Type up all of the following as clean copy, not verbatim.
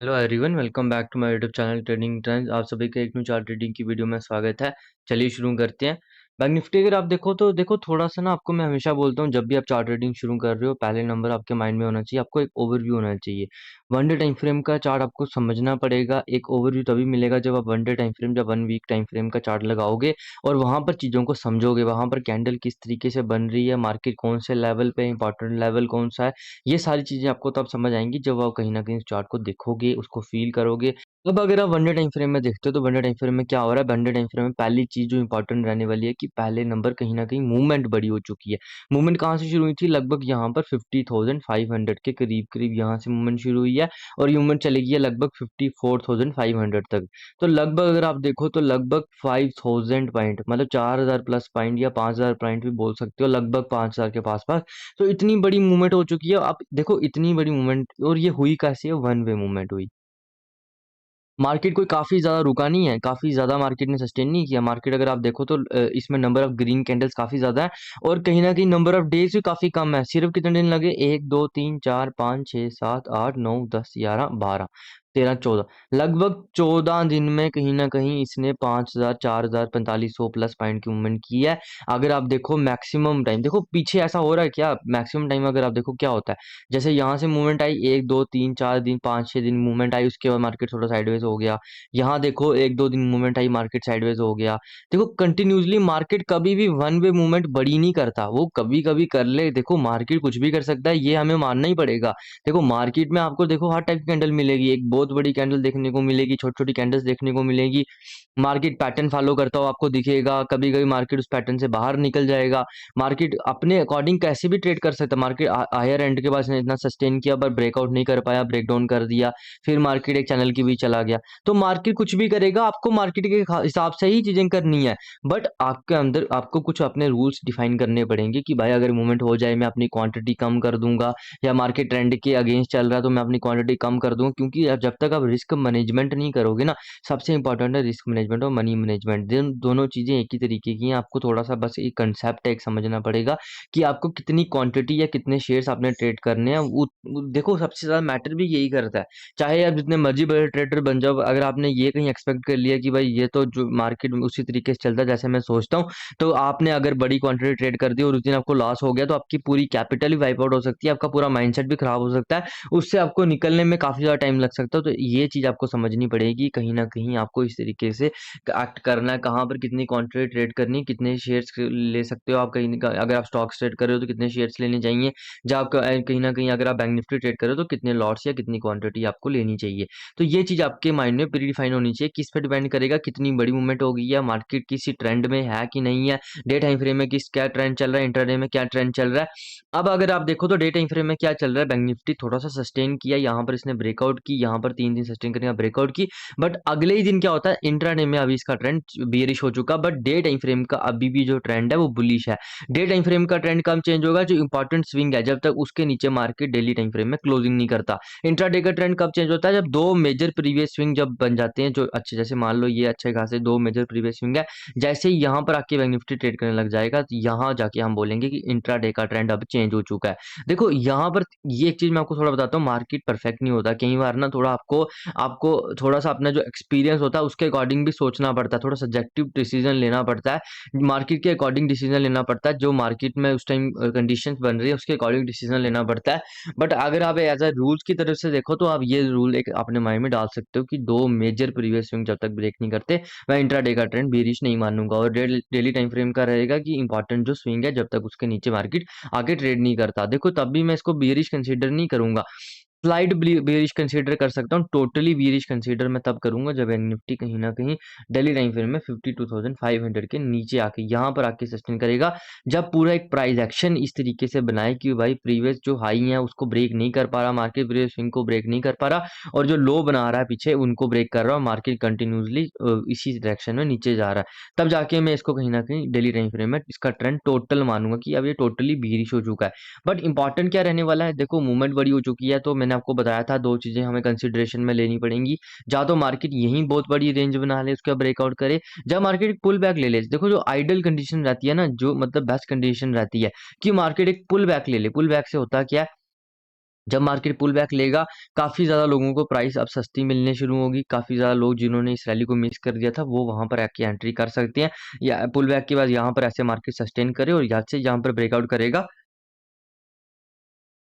Hello everyone, welcome back to my YouTube channel trading trends. आप सभी का एक न्यू चार्ट ट्रेडिंग की वीडियो में स्वागत है। चलिए शुरू करते हैं। बैंक निफ्टी अगर आप देखो तो देखो थोड़ा सा ना, आपको मैं हमेशा बोलता हूँ जब भी आप चार्ट ट्रेडिंग शुरू कर रहे हो, पहले नंबर आपके माइंड में होना चाहिए, आपको एक ओवरव्यू होना चाहिए। वन डे टाइम फ्रेम का चार्ट आपको समझना पड़ेगा। एक ओवरव्यू तभी मिलेगा जब आप वन डे टाइम फ्रेम या वन वीक टाइम फ्रेम का चार्ट लगाओगे और वहां पर चीजों को समझोगे, वहां पर कैंडल किस तरीके से बन रही है, मार्केट कौन से लेवल पे, इंपॉर्टेंट लेवल कौन सा है। ये सारी चीज़ें आपको तब समझ आएँगी जब आप कहीं न कहीं उस चार्ट को देखोगे, उसको फ़ील करोगे। अब अगर आप वन डे टाइम फ्रेम में देखते हो तो वन डे टाइम फ्रेम में क्या हो रहा है, वन डे टाइम फ्रेम में पहली चीज़ जो इम्पोर्टेंट रहने वाली है कि पहले नंबर कहीं न कहीं मूवमेंट बड़ी हो चुकी है। मूवमेंट कहाँ से शुरू हुई थी? लगभग यहाँ पर 50,500 के करीब-करीब यहाँ से मूवमेंट शुरू हुई है और ये मूवमेंट चली गई है लगभग 54,500 तक। तो लगभग अगर आप देखो तो लगभग 5,000 पॉइंट, मतलब 4,000 प्लस पॉइंट या 5,000 पॉइंट भी बोल सकते हो, लगभग 5,000 के पास-पास। तो इतनी बड़ी मूवमेंट हो चुकी है। आप देखो इतनी बड़ी मूवमेंट, और ये हुई कैसे है? वन वे मूवमेंट हुई। मार्केट कोई काफ़ी ज़्यादा रुका नहीं है, काफ़ी ज़्यादा मार्केट ने सस्टेन नहीं किया। मार्केट अगर आप देखो तो इसमें नंबर ऑफ ग्रीन कैंडल्स काफ़ी ज़्यादा है और कहीं न कहीं नंबर ऑफ डेज़ भी काफ़ी कम है। सिर्फ़ कितने दिन लगे? 1, 2, 3, 4, 5, 6, 7, 8, 9, 10, 11, 12, 13, 14, लगभग 14 दिन में कहीं न कहीं इसने 5,000, 4,000, 4,500 प्लस पॉइंट की मूवमेंट की है। अगर आप देखो मैक्सिमम टाइम, देखो पीछे ऐसा हो रहा है क्या? मैक्सिमम टाइम अगर आप देखो क्या होता है? जैसे यहाँ से मूवमेंट आई 1, 2, 3, 4 दिन, 5-6 दिन मूवमेंट आई, उसके बाद मार्केट थोड़ा साइडवेज हो गया। यहाँ देखो 1-2 दिन मूवमेंट आई, मार्केट साइडवेज हो गया। देखो कंटिन्यूअसली मार्केट कभी भी वन वे मूवमेंट बड़ी नहीं करता, वो कभी-कभी कर ले। देखो मार्केट कुछ भी कर सकता है, ये हमें मानना ही पड़ेगा। देखो मार्केट में आपको देखो हर टाइप की कैंडल मिलेगी, एक बहुत बड़ी कैंडल देखने को मिलेगी, छोटी-छोटी कैंडल्स देखने को मिलेगी। मार्केट पैटर्न फॉलो करता हुआ आपको दिखेगा, कभी-कभी मार्केट उस पैटर्न से बाहर निकल जाएगा। मार्केट अपने अकॉर्डिंग कैसे भी ट्रेड कर सकता है। मार्केट हायर एंड के बाद इसने इतना सस्टेन किया पर ब्रेकआउट नहीं कर पाया, ब्रेक डाउन कर दिया, फिर मार्केट एक चैनल के बीच चला गया। तो मार्केट कुछ भी करेगा, आपको मार्केट के हिसाब से ही चीजें करनी है। बट आपके अंदर आपको कुछ अपने रूल्स डिफाइन करने पड़ेंगे कि भाई अगर मूवमेंट हो जाए मैं अपनी क्वांटिटी कम कर दूंगा, या मार्केट ट्रेंड के अगेंस्ट चल रहा है तो मैं अपनी क्वांटिटी कम कर दूंगा, क्योंकि जब तक आप रिस्क मैनेजमेंट नहीं करोगे ना, सबसे इंपॉर्टेंट है रिस्क मैनेजमेंट और मनी मैनेजमेंट। दोनों चीजें एक ही तरीके की हैं। आपको थोड़ा सा बस एक कंसेप्ट एक समझना पड़ेगा कि आपको कितनी क्वांटिटी या कितने शेयर्स आपने ट्रेड करने हैं। देखो सबसे ज्यादा मैटर भी यही करता है। चाहे आप जितने मर्जी बड़े ट्रेडर बन जाओ, अगर आपने ये कहीं एक्सपेक्ट कर लिया कि भाई ये तो जो मार्केट में उसी तरीके से चलता है जैसे मैं सोचता हूँ, तो आपने अगर बड़ी क्वांटिटी ट्रेड कर दी और उस दिन आपको लॉस हो गया तो आपकी पूरी कैपिटल ही वाइप आउट हो सकती है, आपका पूरा माइंडसेट भी खराब हो सकता है, उससे आपको निकलने में काफ़ी ज़्यादा टाइम लग सकता है। तो ये चीज़ आपको समझनी पड़ेगी, कहीं न कहीं आपको इस तरीके से एक्ट करना है, कहाँ पर कितनी क्वांटिटी ट्रेड करनी है, कितने शेयर्स ले सकते हो आप। कहीं न अगर आप स्टॉक्स ट्रेड कर रहे हो तो कितने शेयर्स लेने चाहिए, जब आप कहीं न कहीं अगर आप बैंक निफ्टी ट्रेड कर रहे हो तो कितने लॉट्स या कितनी क्वांटिटी आपको लेनी चाहिए। तो ये चीज़ आपके माइंड में प्री डिफाइन होनी चाहिए। किस पे डिपेंड करेगा? कितनी बड़ी मूवमेंट हो गई है, मार्केट किसी ट्रेंड में है कि नहीं है, डे टाइम फ्रेम में किस क्या ट्रेंड चल रहा है, इंट्राडे में क्या ट्रेंड चल रहा है। अब अगर आप देखो तो डे टाइम फ्रेम में क्या चल रहा है, बैंक निफ्टी थोड़ा-सा सस्टेन किया, यहाँ पर इसने ब्रेकआउट की, यहाँ पर 3 दिन सस्टेन करने के बाद ब्रेकआउट की, बट अगले ही दिन क्या होता है, इंट्राडे में अभी इसका ट्रेंड बेयरिश हो चुका, बट डे टाइम फ्रेम का अभी भी जो ट्रेंड है वो बुलिश है। डे टाइम फ्रेम का ट्रेंड कब चेंज होगा? जो इंपॉर्टेंट स्विंग है, जब तक उसके नीचे मार्केट डेली टाइम फ्रेम में क्लोजिंग नहीं करता। इंट्राडे का ट्रेंड कब चेंज होता है? जब 2 मेजर प्रीवियस स्विंग जब बन जाते हैं, जो अच्छे, जैसे मान लो ये अच्छे खासे 2 मेजर प्रीवियस स्विंग है, जैसे ही यहाँ पर आके बैंक निफ्टी ट्रेड करने लग जाएगा, तो यहाँ जाके हम बोलेंगे कि इंट्राडे का ट्रेंड अब चेंज हो चुका है। देखो यहाँ पर ये एक चीज़ मैं आपको थोड़ा बताता हूँ, मार्केट परफेक्ट नहीं होता। कई बार ना थोड़ा आपको आपको थोड़ा-सा अपना जो एक्सपीरियंस होता है उसके अकॉर्डिंग भी सोचना पड़ता है, थोड़ा सब्जेक्टिव डिसीजन लेना पड़ता है। मार्केट के अकॉर्डिंग डिसीजन लेना पड़ता है, जो मार्केट में उस टाइम कंडीशंस बन रही है उसके अकॉर्डिंग डिसीजन लेना पड़ता है। बट अगर आप एज़ अ रूल्स की तरफ से देखो तो आप ये रूल एक अपने माइंड में डाल सकते हो कि 2 मेजर प्रीवियस स्विंग जब तक ब्रेक नहीं करते, मैं इंट्राडे का ट्रेंड बेयरिश नहीं मानूँगा, और डेली टाइम फ्रेम का रहेगा कि इंपॉर्टेंट जो स्विंग है जब तक उसके नीचे मार्केट आगे ट्रेड नहीं करता। देखो तब भी मैं इसको बेयरिश कंसीडर नहीं करूँगा। स्लाइड बेयरिश कंसीडर कर सकता हूँ, टोटली बेयरिश कंसीडर मैं तब करूँगा जब बैंक निफ्टी कहीं न कहीं डेली टाइम फ्रेम में 52,500 के नीचे आके यहाँ पर आके सस्टेन करेगा। जब पूरा एक प्राइस एक्शन इस तरीके से बनाए कि भाई प्रीवियस जो हाई है उसको ब्रेक नहीं कर पा रहा मार्केट, प्रीवियस स्विंग को ब्रेक नहीं कर पा रहा, और जो लो बना रहा है पीछे उनको ब्रेक कर रहा है, और मार्केट कंटिन्यूअसली इसी डायरेक्शन में नीचे जा रहा है। तब जाके मैं इसको कहीं न कहीं डेली टाइम फ्रेम में इसका ट्रेंड टोटल मानूँगा कि अब ये टोटली बेयरिश हो चुका है। बट इंपॉर्टेंट क्या रहने वाला है? देखो मूवमेंट बड़ी हो चुकी है, तो मैंने आपको बताया था 2 चीज़ें हमें कंसिडरेशन में लेनी पड़ेंगी। या तो मार्केट यहीं बहुत बड़ी रेंज बना ले, उसके बाद ब्रेकआउट करे, या मार्केट एक पुल बैक ले ले। देखो जो आइडियल कंडीशन रहती है ना, जो मतलब बेस्ट कंडीशन रहती है कि मार्केट एक पुल बैक ले ले। पुल बैक से होता क्या है? जब मार्केट पुल बैक लेगा, काफ़ी ज़्यादा लोगों को प्राइस अब सस्ती मिलने शुरू होगी, काफ़ी ज़्यादा लोग जिन्होंने इस रैली को मिस कर दिया था, वो वहाँ पर आके एंट्री कर सकते हैं, या पुल बैक के बाद यहाँ पर ऐसे मार्केट सस्टेन करे और यहाँ से जहाँ पर ब्रेकआउट करेगा,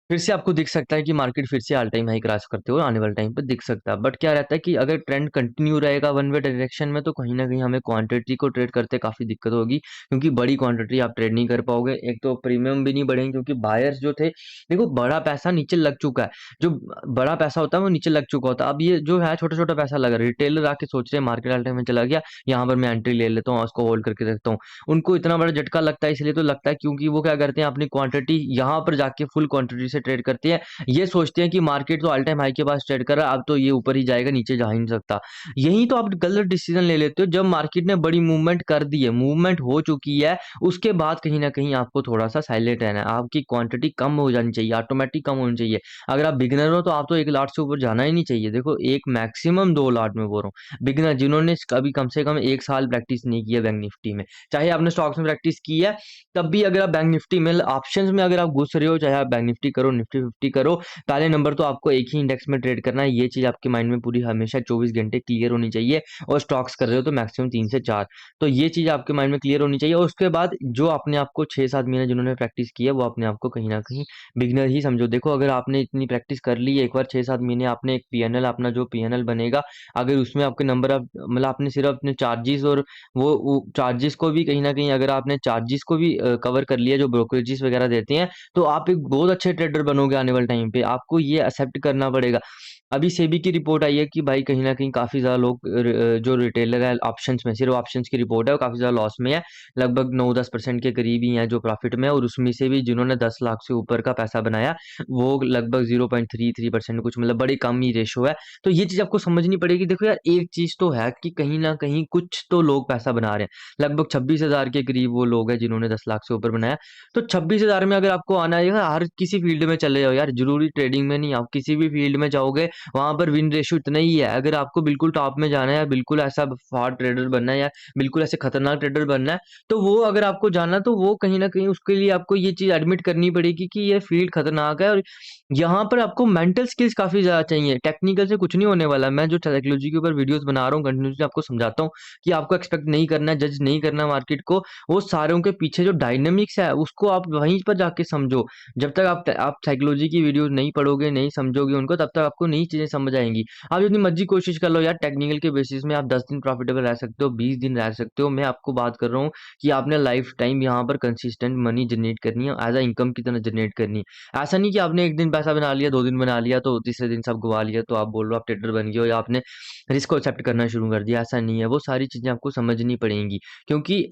फिर से आपको दिख सकता है कि मार्केट फिर से ऑल टाइम हाई क्रॉस करते हुए आने वाले टाइम पे दिख सकता है। बट क्या रहता है कि अगर ट्रेंड कंटिन्यू रहेगा वन वे डायरेक्शन में, तो कहीं न कहीं हमें क्वांटिटी को ट्रेड करते काफ़ी दिक्कत होगी, क्योंकि बड़ी क्वांटिटी आप ट्रेड नहीं कर पाओगे। एक तो प्रीमियम भी नहीं बढ़ेंगे, क्योंकि बायर्स जो थे, देखो बड़ा पैसा नीचे लग चुका है। जो बड़ा पैसा होता है वो नीचे लग चुका होता है। अब ये जो है छोटा-छोटा पैसा लगा, रिटेलर आके सोच रहे हैं मार्केट ऑल टाइम में चला गया, यहाँ पर मैं एंट्री ले लेता हूँ और उसको होल्ड करके रखता हूँ। उनको इतना बड़ा झटका लगता है, इसलिए तो लगता है क्योंकि वो क्या करते हैं, अपनी क्वांटिटी यहाँ पर जाके फुल क्वांटिटी से ट्रेड करते हैं। ये सोचते हैं कि मार्केट तो ऑल टाइम हाई के पास ट्रेड कर रहा है, अब तो ये ऊपर ही जाएगा, नीचे जा ही नहीं सकता। यही तो आप गलत डिसीजन ले लेते हो। जब मार्केट ने बड़ी मूवमेंट कर दी है, मूवमेंट हो चुकी है, उसके बाद कहीं न कहीं आपको थोड़ा-सा साइलेंट रहना है। आपकी क्वांटिटी कम हो जानी चाहिए, ऑटोमैटिक कम होनी चाहिए। अगर आप बिगिनर हो तो आप तो 1 लॉट से ऊपर जाना ही नहीं चाहिए। देखो, एक मैक्सिमम 2 लॉट मैं बोल रहा हूँ। बिगिनर जिन्होंने कभी कम से कम 1 साल प्रैक्टिस नहीं की है बैंक निफ्टी में, चाहे आपने स्टॉक्स में प्रैक्टिस की है, तब भी अगर आप बैंक निफ्टी में ऑप्शंस में अगर आप घुस रहे हो, चाहे आप बैंक निफ्टी करो, निफ्टी 50 करो, पहले नंबर तो आपको एक ही इंडेक्स में ट्रेड करना है। ये चीज़ आपके माइंड में पूरी हमेशा 24 घंटे क्लियर होनी चाहिए, और स्टॉक्स कर रहे हो तो मैक्सिमम 3 से 4। तो ये चीज़ आपके माइंड में क्लियर होनी चाहिए, और उसके बाद जो अपने आप को 6-7 महीने जिन्होंने प्रैक्टिस की है, वो अपने आप को कहीं न कहीं बिगिनर ही समझो। देखो, अगर आपने इतनी प्रैक्टिस कर ली है, एक बार 6-7 महीने आपने एक पीएनएल, अपना जो पीएनएल बनेगा, अगर उसमें आपके नंबर ऑफ मतलब आपने सिर्फ अपने चार्जेज़ और वो चार्जेज़ को भी कहीं न कहीं अगर आपने चार्जेज़ को भी कवर कर लिया, जो ब्रोकरेजेस वगैरह देते हैं, तो आप एक बहुत अच्छे ट्रेडर बनोगे आने वाले टाइम पे। आपको ये एक्सेप्ट करना पड़ेगा। अभी सेबी की रिपोर्ट आई है कि भाई कहीं न कहीं काफ़ी ज़्यादा लोग जो रिटेलर है ऑप्शंस में, सिर्फ़ ऑप्शंस की रिपोर्ट है, वो काफ़ी ज़्यादा लॉस में है। लगभग 9-10% के करीब ही हैं जो प्रॉफ़िट में है, और उसमें से भी जिन्होंने 10 लाख से ऊपर का पैसा बनाया, वो लगभग 0.33% कुछ, मतलब बड़ी कम ही रेशो है। तो ये चीज़ आपको समझनी पड़ेगी। देखो यार, एक चीज़ तो है कि कहीं न कहीं कुछ तो लोग पैसा बना रहे हैं। लगभग 26,000 के करीब वो लोग हैं जिन्होंने 10 लाख से ऊपर बनाया। तो 26,000 में अगर आपको आना है, हर किसी फ़ील्ड में चले जाओ यार, ज़रूरी ट्रेडिंग में नहीं, आप किसी भी फ़ील्ड में जाओगे, वहाँ पर विन रेशियो इतना ही है। अगर आपको बिल्कुल टॉप में जाना है, या बिल्कुल ऐसा फ्रॉड ट्रेडर बनना है, या बिल्कुल ऐसे खतरनाक ट्रेडर बनना है, तो वो अगर आपको जानना है, तो वो कहीं न कहीं उसके लिए आपको ये चीज़ एडमिट करनी पड़ेगी कि ये फ़ील्ड खतरनाक है, और यहाँ पर आपको मेंटल स्किल्स काफ़ी ज़्यादा चाहिए। टेक्निकल से कुछ नहीं होने वाला। मैं जो साइकोलॉजी के ऊपर वीडियोज़ बना रहा हूँ, कंटिन्यूअसली आपको समझाता हूँ कि आपको एक्सपेक्ट नहीं करना है, जज नहीं करना मार्केट को। वो सारों के पीछे जो डायनामिक्स है, उसको आप वहीं पर जाके समझो। जब तक आप साइकोलॉजी की वीडियोज़ नहीं पढ़ोगे, नहीं समझोगे उनको, तब तक आपको नई चीज़ें समझ आएँगी। आप जितनी मर्ज़ी कोशिश कर लो यार, टेक्निकल के बेसिस में आप 10 दिन प्रॉफिटेबल रह सकते हो, 20 दिन रह सकते हो। मैं आपको बात कर रहा हूँ कि आपने लाइफ टाइम यहाँ पर कंसिस्टेंट मनी जनरेट करनी है, एज़ अ इनकम की तरह जनरेट करनी है। ऐसा नहीं कि आपने 1 दिन पैसा बना लिया, 2 दिन बना लिया, तो तीसरे दिन सब गँवा लिया, तो आप बोल रहे हो आप ट्रेडर बन गए हो, या आपने रिस्क को एक्सेप्ट करना शुरू कर दिया। ऐसा नहीं है, वो सारी चीज़ें आपको समझनी पड़ेंगी, क्योंकि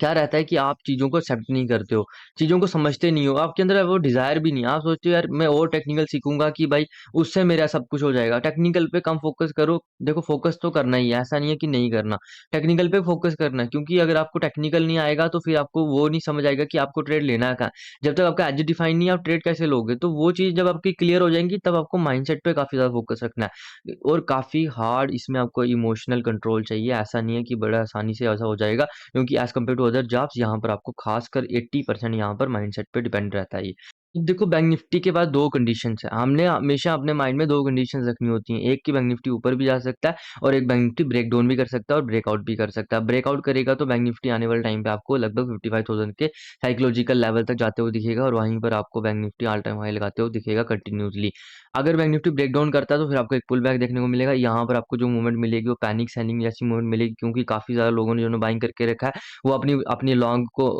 क्या रहता है कि आप चीज़ों को एक्सेप्ट नहीं करते हो, चीज़ों को समझते नहीं हो, आपके अंदर वो डिज़ायर भी नहीं है। आप सोचते हो यार मैं और टेक्निकल सीखूँगा कि भाई उससे मेरा सब कुछ हो जाएगा। टेक्निकल पे कम फ़ोकस करो, देखो फ़ोकस तो करना ही है, ऐसा नहीं है कि नहीं करना। टेक्निकल पे फ़ोकस करना है, क्योंकि अगर आपको टेक्निकल नहीं आएगा, तो फिर आपको वो नहीं समझ आएगा कि आपको ट्रेड लेना कहाँ है। जब तक आपका एज डिफाइन नहीं है, आप ट्रेड कैसे लोगे? तो वो चीज़ जब आपकी क्लियर हो जाएँगी, तब आपको माइंडसेट पे काफ़ी ज़्यादा फ़ोकस रखना है, और काफ़ी हार्ड इसमें आपको इमोशनल कंट्रोल चाहिए। ऐसा नहीं है कि बड़ा आसानी से ऐसा हो जाएगा, क्योंकि as compared to other jobs, यहाँ पर आपको खासकर 80% यहाँ पर माइंडसेट पे डिपेंड रहता है ये। देखो, बैंक निफ्टी के बाद 2 कंडीशंस हैं। हमने हमेशा अपने माइंड में 2 कंडीशंस रखनी होती हैं। एक कि बैंक निफ्टी ऊपर भी जा सकता है, और एक बैंक निफ्टी ब्रेक डाउन भी कर सकता है और ब्रेकआउट भी कर सकता है। ब्रेकआउट करेगा तो बैंक निफ्टी आने वाले टाइम पे आपको लगभग 55,000 के साइकोलॉजिकल लेवल तक जाते हुए दिखेगा, और वहीं पर आपको bank Nifty all time high लगाते हुए दिखेगा कंटिन्यूअसली। अगर बैंक निफ्टी ब्रेक डाउन करता है, तो फिर आपको एक पुल बैक देखने को मिलेगा। यहाँ पर आपको जो मूवमेंट मिलेगी, वो पैनिक सेलिंग जैसी मूवमेंट मिलेगी, क्योंकि काफ़ी ज़्यादा लोगों ने जिन्होंने बाइंग करके रखा है, वो अपनी अपनी लॉन्ग को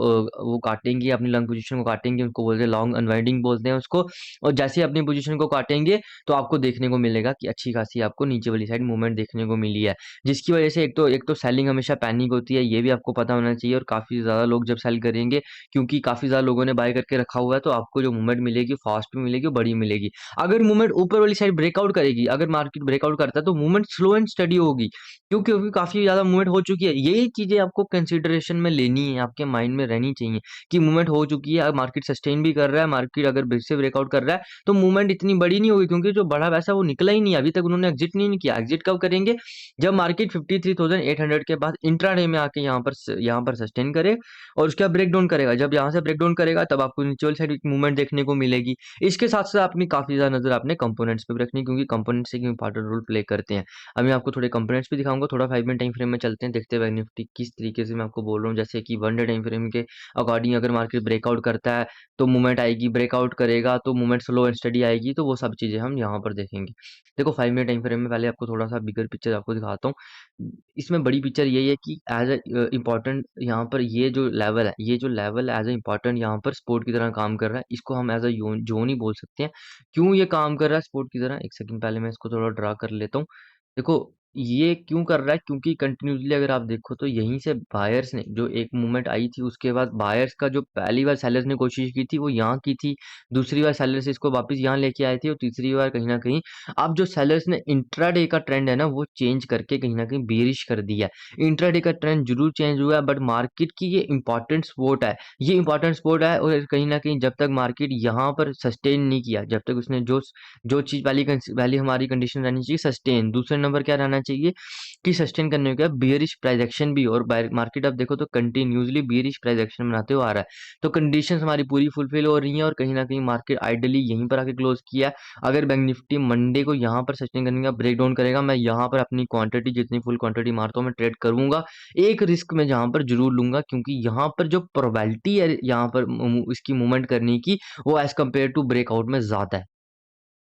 वो काटेंगे, अपनी लॉन्ग पोजीशन को काटेंगे, उनको बोलते हैं लॉन्ग अनवाइंडिंग बोलते हैं उसको। और जैसे ही अपनी पोजीशन को काटेंगे, तो आपको देखने को मिलेगा कि अच्छी खासी आपको नीचे वाली साइड मूवमेंट देखने को मिली है, जिसकी वजह से एक तो सेलिंग हमेशा पैनिक होती है, ये भी आपको पता होना चाहिए। और काफ़ी ज़्यादा लोग जब सेल करेंगे, क्योंकि काफ़ी ज़्यादा लोगों ने बाय करके रखा हुआ है, तो आपको जो मूवमेंट मिलेगी फास्ट भी मिलेगी और बड़ी मिलेगी। अगर मूवमेंट ऊपर वाली साइड ब्रेकआउट करेगी, अगर मार्केट ब्रेकआउट करता है, तो मूवमेंट स्लो एंड स्टडी होगी, क्योंकि काफ़ी ज़्यादा मूवमेंट हो चुकी है। यही चीज़ें आपको कंसिडरेशन में लेनी है, आपके माइंड में रहनी चाहिए कि मूवमेंट हो चुकी है, अब मार्केट सस्टेन भी कर रहा है, मार्केट अगर फिर से ब्रेकआउट कर रहा है तो मूवमेंट इतनी बड़ी नहीं होगी, क्योंकि जो बड़ा पैसा वो निकला ही नहीं है, अभी तक उन्होंने एग्जिट नहीं किया। एग्जिट कब करेंगे? जब मार्केट 53,800 के बाद इंट्राडे में आके यहाँ पर सस्टेन करे और उसके बाद ब्रेक डाउन करेगा। जब यहाँ से ब्रेक डाउन करेगा तब आपको नीचे वाली साइड मूवमेंट देखने को मिलेगी। इसके साथ साथ अपनी काफी ज्यादा नजर आपने कंपोनेंट्स पे भी रखनी, क्योंकि कंपोनेंट्स एक इंपॉर्टेंट रोल प्ले करते हैं। अभी मैं आपको थोड़े कंपोनेंट्स भी दिखाऊंगा। थोड़ा 5 मिनट टाइम फ्रेम में चलते हैं, देखते हैं निफ्टी किस तरीके से मैं आपको बोल रहा हूँ। जैसे कि 1 डे टाइम फ्रेम के अकॉर्डिंग अगर मार्केट ब्रेकआउट करता है तो मूवमेंट आएगी, ब्रेकआउट करेगा तो मूवमेंट स्लो एंड स्टडी आएगी, तो वो सब चीजें हम यहाँ पर देखेंगे। देखो 5 मिनट टाइम फ्रेम में पहले आपको थोड़ा सा बिगर पिक्चर आपको दिखाता हूँ। इसमें बड़ी पिक्चर यही है कि एज ए इम्पॉर्टेंट यहाँ पर ये जो लेवल है, ये जो लेवल एज ए इम्पॉर्टेंट यहाँ पर सपोर्ट की तरह काम कर रहा है। इसको हम एज ए जोन ही बोल सकते हैं। क्यों ये काम कर रहा है सपोर्ट की तरह? एक सेकंड पहले मैं इसको थोड़ा ड्रा कर लेता हूँ। देखो ये क्यों कर रहा है, क्योंकि कंटिन्यूसली अगर आप देखो तो यहीं से बायर्स ने जो एक मूवमेंट आई थी, उसके बाद बायर्स का जो पहली बार सेलर्स ने कोशिश की थी वो यहाँ की थी, दूसरी बार सेलर्स इसको वापस यहाँ लेके आए थे, और तीसरी बार कहीं ना कहीं अब जो सेलर्स ने इंट्राडे का ट्रेंड है ना वो चेंज करके कहीं ना कहीं बेरिश कर दिया है। इंट्राडे का ट्रेंड जरूर चेंज हुआ है, बट मार्केट की ये इंपॉर्टेंट सपोर्ट है, ये इंपॉर्टेंट सपोर्ट है। और कहीं ना कहीं जब तक मार्केट यहाँ पर सस्टेन नहीं किया, जब तक उसने जो जो चीज पहली हमारी कंडीशन रहनी चाहिए सस्टेन, दूसरे नंबर क्या रहना चाहिए कि सस्टेन करने के बाद बियरिश प्राइस एक्शन भी। और मार्केट आप देखो तो कंटिन्यूसली बियरिश प्राइस एक्शन बनाते हुए आ रहा है, तो कंडीशंस हमारी पूरी फुलफिल हो रही हैं, और कहीं ना कहीं मार्केट आइडली यहीं पर आके क्लोज किया। अगर बैंक निफ्टी मंडे को यहाँ पर सस्टेन करने का ब्रेक डाउन करेगा, मैं यहाँ पर अपनी क्वांटिटी जितनी फुल क्वांटिटी मारता हूँ मैं ट्रेड करूंगा। एक रिस्क में जहाँ पर जरूर लूंगा, क्योंकि यहाँ पर जो प्रोबेबिलिटी है यहाँ पर इसकी मूवमेंट करने की, वो एज कम्पेयर टू ब्रेकआउट में ज्यादा है।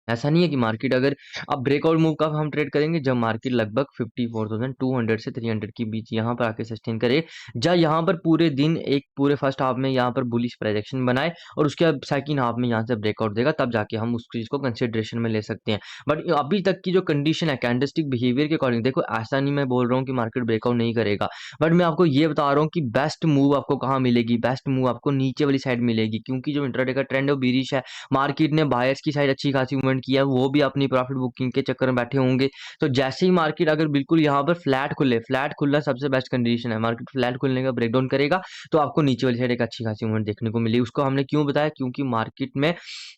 ऐसा नहीं है कि मार्केट अगर अब ब्रेकआउट मूव का हम ट्रेड करेंगे जब मार्केट लगभग 54,200 से 300 के बीच यहाँ पर आके सस्टेन करे, या यहाँ पर पूरे दिन एक पूरे फर्स्ट हाफ में यहाँ पर बुलिश प्रोजेक्शन बनाए और उसके बाद सेकंड हाफ में यहाँ से ब्रेकआउट देगा, तब जाके हम उस चीज को कंसिडरेशन में ले सकते हैं। बट अभी तक की जो कंडीशन है कैंडलस्टिक बिहेवियर के अकॉर्डिंग, देखो ऐसा नहीं मैं बोल रहा हूँ कि मार्केट ब्रेकआउट नहीं करेगा, बट मैं आपको ये बता रहा हूँ कि बेस्ट मूव आपको कहाँ मिलेगी, बेस्ट मूव आपको नीचे वाली साइड मिलेगी, क्योंकि जो इंट्राडे का ट्रेंड है वो बीरिश है। मार्केट ने बायर्स की साइड अच्छी खासी मूवमेंट किया, वो भी अपनी प्रॉफिट बुकिंग के चक्कर में बैठे होंगे। तो जैसे ही मार्केट अगर बिल्कुल यहाँ पर फ्लैट खुले, फ्लैट खुलना सबसे बेस्ट कंडीशन है, मार्केट फ्लैट खुलने का ब्रेकडाउन करेगा तो आपको नीचे वाली साइड एक अच्छी खासी मूवमेंट देखने को मिली। उसको हमने क्यों बताया, क्योंकि मार्केट में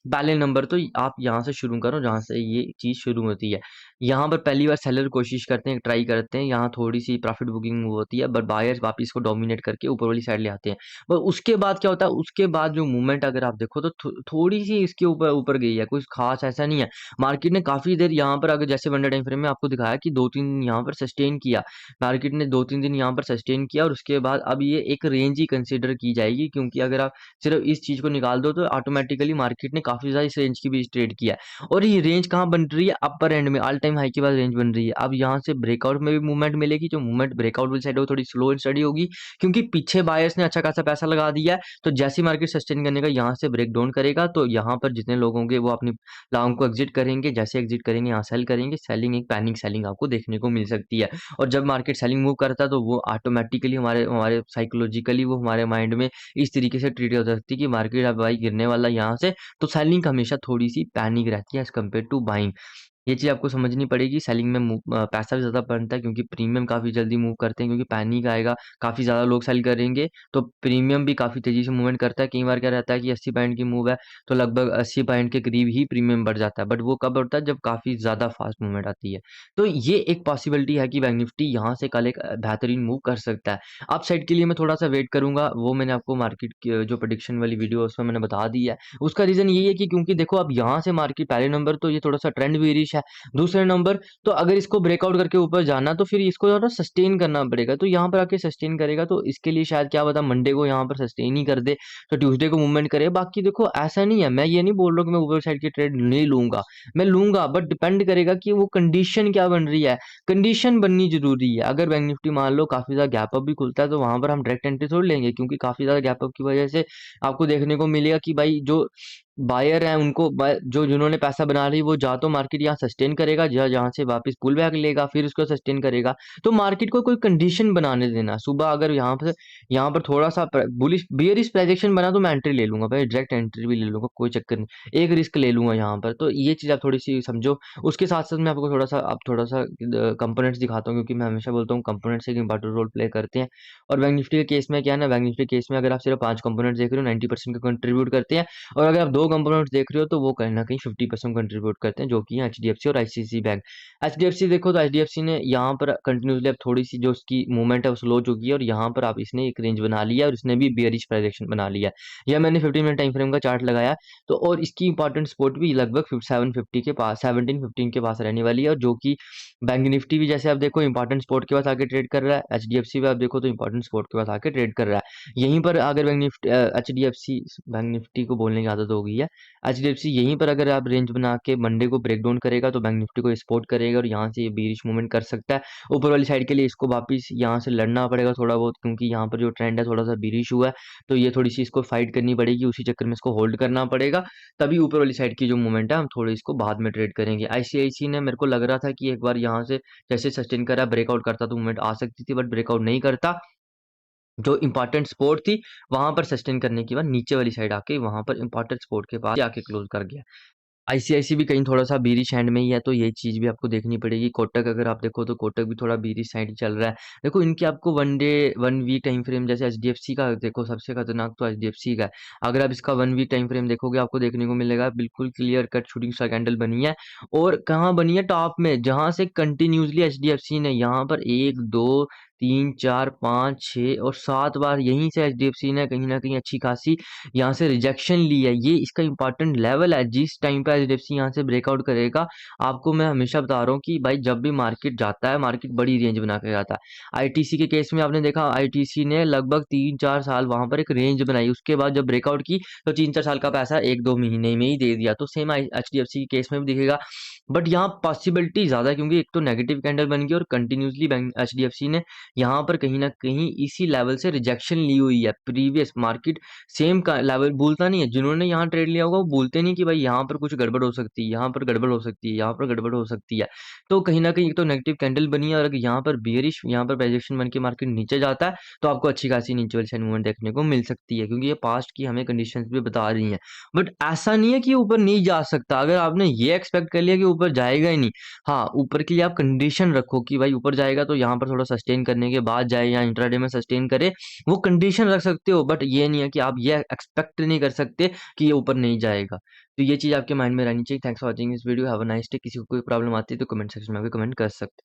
पहले नंबर तो आप यहाँ से शुरू करो जहाँ से ये चीज शुरू होती है। यहाँ पर पहली बार सेलर कोशिश करते हैं, ट्राई करते हैं, यहाँ थोड़ी सी प्रॉफिट बुकिंग होती है, बट बायर्स वापिस को डोमिनेट करके ऊपर वाली साइड ले आते हैं। पर उसके बाद क्या होता है, उसके बाद जो मूवमेंट अगर आप देखो तो थोड़ी सी इसके ऊपर ऊपर गई है, कुछ खास ऐसा नहीं है। मार्केट ने काफी देर यहाँ पर अगर जैसे वन डे टाइम फ्रेम में आपको दिखाया कि 2-3 दिन यहाँ पर सस्टेन किया, मार्केट ने 2-3 दिन यहाँ पर सस्टेन किया, और उसके बाद अब ये एक रेंज ही कंसिडर की जाएगी, क्योंकि अगर आप सिर्फ इस चीज को निकाल दो तो ऑटोमेटिकली मार्केट ने काफी ज्यादा इस रेंज की भी ट्रेड किया है। और ये रेंज कहाँ बन रही है? अपर एंड में, ऑल टाइम हाई के बाद रेंज बन रही है। अब यहाँ से ब्रेकआउट में भी मूवमेंट मिलेगी, जो मूवमेंट ब्रेकआउट वाली साइड हो थोड़ी स्लो एंड स्टडी होगी, क्योंकि पीछे बायर्स ने अच्छा खासा पैसा लगा दिया है। तो जैसी मार्केट सस्टेन करने का यहाँ से ब्रेक डाउन करेगा तो यहाँ पर जितने लोग होंगे वो अपनी लॉन्ग को एग्जिट करेंगे, जैसे एग्जिट करेंगे यहाँ सेल करेंगे, सेलिंग एक पैनिक सेलिंग आपको देखने को मिल सकती है। और जब मार्केट सेलिंग मूव करता है तो वो ऑटोमेटिकली हमारे हमारे साइकोलॉजिकली वो हमारे माइंड में इस तरीके से ट्रीट हो सकती है कि मार्केट अब भाई गिरने वाला यहाँ से, तो सेलिंग हमेशा थोड़ी सी पैनिक रहती है एज कम्पेयर टू बाइंग। ये चीज़ आपको समझनी पड़ेगी। सेलिंग में पैसा भी ज़्यादा बनता है, क्योंकि प्रीमियम काफ़ी जल्दी मूव करते हैं, क्योंकि पैनिक आएगा, काफ़ी ज़्यादा लोग सेल करेंगे, तो प्रीमियम भी काफ़ी तेज़ी से मूवमेंट करता है। कई बार क्या रहता है कि 80 पॉइंट की मूव है तो लगभग 80 पॉइंट के करीब ही प्रीमियम बढ़ जाता है, बट वो कब बढ़ता है? जब काफ़ी ज़्यादा फास्ट मूवमेंट आती है। तो ये एक पॉसिबिलिटी है कि बैंक निफ्टी यहाँ से कल एक बेहतरीन मूव कर सकता है। अप साइड के लिए मैं थोड़ा सा वेट करूंगा, वो मैंने आपको मार्केट की जो प्रेडिक्शन वाली वीडियो है उसमें मैंने बता दिया है। उसका रीज़न यही है कि क्योंकि देखो अब यहाँ से मार्केट पहले नंबर तो ये थोड़ा सा ट्रेंड बेरिश है, दूसरे नंबर तो अगर इसको ब्रेकआउट करके ऊपर जाना तो फिर इसको थोड़ा सस्टेन करना पड़ेगा, तो यहाँ पर आके सस्टेन करेगा, तो इसके लिए शायद क्या पता मंडे को यहाँ पर सस्टेन ही कर दे तो ट्यूसडे को मूवमेंट करे। बाकी देखो ऐसा नहीं है, मैं ये नहीं बोल रहा कि मैं ऊपर साइड की ट्रेड नहीं लूंगा, मैं लूंगा, बट डिपेंड करेगा कि वो कंडीशन क्या बन रही है। कंडीशन बननी जरूरी है। अगर बैंक निफ्टी मान लो काफी ज्यादा गैप अप भी खुलता है तो वहां पर हम डायरेक्ट एंट्री छोड़ लेंगे, क्योंकि काफी ज्यादा गैप अप की वजह से आपको देखने को मिलेगा कि भाई जो बायर है उनको जो जिन्होंने पैसा बना रही वो जा तो मार्केट यहाँ सस्टेन करेगा, जहाँ से वापस पुल बैक लेगा फिर उसको सस्टेन करेगा। तो मार्केट को कोई कंडीशन बनाने देना। सुबह अगर यहाँ पर थोड़ा सा बुलिश बियरिश प्रोजेक्शन बना तो मैं एंट्री ले लूंगा भाई, डायरेक्ट एंट्री भी ले लूंगा, कोई चक्कर नहीं, एक रिस्क ले लूंगा यहाँ पर। तो ये चीज आप थोड़ी सी समझो। उसके साथ साथ मैं आपको थोड़ा सा कंपोनेंट्स दिखाता हूँ, क्योंकि मैं हमेशा बोलता हूँ कंपोनेंट्स एक इंपॉर्टेंट रोल प्ले करते हैं। और बैंक निफ्टी के केस में क्या है ना, बैंक निफ्टी केस में अगर आप सिर्फ 5 कंपोनेंट देख रहे हो 90% का कंट्रीब्यूट करते हैं, और अगर आप 2 कंपोनेंट्स देख रहे हो तो वो कहीं न कहीं 50% कंट्रीब्यूट करते हैं, जो कि है एचडीएफसी और आईसीआईसी बैंक। एचडीएफसी देखो तो एचडीएफसी ने यहाँ पर कंटिन्यूअसली अब थोड़ी-सी जो उसकी मूवमेंट है वो स्लो चुकी है और यहाँ पर अब इसने एक रेंज बना लिया और इसने भी बेयरिश डायरेक्शन बना लिया है। यह मैंने 15 मिनट टाइम फ्रेम का चार्ट लगाया तो और इसकी इंपॉर्टेंट सपोर्ट भी लगभग 750 के पास 1715 के पास रहने वाली है और जो कि बैंक निफ्टी भी जैसे आप देखो इंपॉर्टेंट सपोर्ट के पास आके ट्रेड कर रहा है, एचडीएफसी भी आप देखो तो इंपॉर्टेंट सपोर्ट के पास आके ट्रेड कर रहा है। यहीं पर अगर एचडीएफसी बैंक निफ्टी को बोलने की आदत हो गई है, एचडीएफसी यहीं पर अगर आप रेंज बना के मंडे को ब्रेक डाउन करेगा तो बैंक निफ्टी को सपोर्ट करेगा और यहाँ से ये बीरिश मूवमेंट कर सकता है। ऊपर वाली साइड के लिए इसको वापिस यहाँ से लड़ना पड़ेगा थोड़ा बहुत, क्योंकि यहाँ पर जो ट्रेंड है थोड़ा सा बीरिश हुआ है, तो ये थोड़ी सी इसको फाइट करनी पड़ेगी, उसी चक्कर में इसको होल्ड करना पड़ेगा, तभी ऊपर वाली साइड की जो मूवमेंट है हम थोड़ी इसको बाद में ट्रेड करेंगे। आईसीआईसी ने मेरे को लग रहा था कि एक बार यहाँ से जैसे सस्टेन करा ब्रेकआउट करता तो मूवमेंट आ सकती थी, बट ब्रेकआउट नहीं करता। जो इंपॉर्टेंट सपोर्ट थी वहां पर सस्टेन करने के बाद नीचे वाली साइड आके वहां पर इंपॉर्टेंट सपोर्ट के पास आके क्लोज कर गया। आईसीआईसी भी कहीं थोड़ा सा बीरिश हैंड में ही है, तो ये चीज़ भी आपको देखनी पड़ेगी। कोटक अगर आप देखो तो कोटक भी थोड़ा बीरिश साइड चल रहा है। देखो इनकी आपको one day 1 week time frame जैसे एचडीएफसी का देखो, सबसे खतरनाक तो एचडीएफसी का है। अगर आप इसका 1 वीक टाइम फ्रेम देखोगे आपको देखने को मिलेगा बिल्कुल clear cut shooting star candle बनी है और कहाँ बनी है, टॉप में, जहां से कंटिन्यूसली एचडीएफसी ने यहाँ पर 1 2 3 4 5 6 और 7 बार यहीं से एचडीएफसी ने कहीं ना कहीं अच्छी खासी यहाँ से रिजेक्शन ली है। ये इसका इंपॉर्टेंट लेवल है, जिस टाइम पे एचडीएफसी यहाँ से ब्रेकआउट करेगा, आपको मैं हमेशा बता रहा हूँ कि भाई जब भी मार्केट जाता है, मार्केट बड़ी रेंज बना के जाता है। आईटीसी के केस में आपने देखा, आईटीसी ने लगभग 3-4 साल वहां पर एक रेंज बनाई, उसके बाद जब ब्रेकआउट की तो 3-4 साल का पैसा 1-2 महीने में ही दे दिया। तो सेम एचडीएफसी के केस में भी दिखेगा, बट यहाँ पॉसिबिलिटी ज्यादा है, क्योंकि एक तो नेगेटिव कैंडल बन गई और कंटिन्यूसली बैंक एचडीएफसी ने यहाँ पर कहीं ना कहीं इसी लेवल से रिजेक्शन ली हुई है। प्रीवियस मार्केट सेम का लेवल भूलता नहीं है, जिन्होंने यहाँ ट्रेड लिया होगा वो भूलते नहीं कि भाई यहाँ पर कुछ गड़बड़ हो सकती है, यहाँ पर गड़बड़ हो सकती है, यहाँ पर गड़बड़ हो सकती है। तो कहीं ना कहीं एक तो नेगेटिव कैंडल बनी है और अगर यहाँ पर बियरिश, यहाँ पर प्रोजेक्शन बन के मार्केट नीचे जाता है तो आपको अच्छी खासी नीचे वाली साइड मूवमेंट देखने को मिल सकती है, क्योंकि ये पास्ट की हमें कंडीशंस भी बता रही हैं। बट ऐसा नहीं है कि ऊपर नहीं जा सकता। अगर आपने ये एक्सपेक्ट कर लिया कि ऊपर जाएगा ही नहीं, हाँ ऊपर के लिए आप कंडीशन रखो कि भाई ऊपर जाएगा तो यहाँ पर थोड़ा सस्टेन करने के बाद जाए या इंट्राडे में सस्टेन करे, वो कंडीशन रख सकते हो। बट ये नहीं है कि आप ये एक्सपेक्ट नहीं कर सकते कि ये ऊपर नहीं जाएगा। तो ये चीज़ आपके माइंड में रहनी चाहिए। Thanks for watching this video, have a nice day. किसी को कोई प्रॉब्लम आती है तो कमेंट सेक्शन में भी कमेंट कर सकते हैं।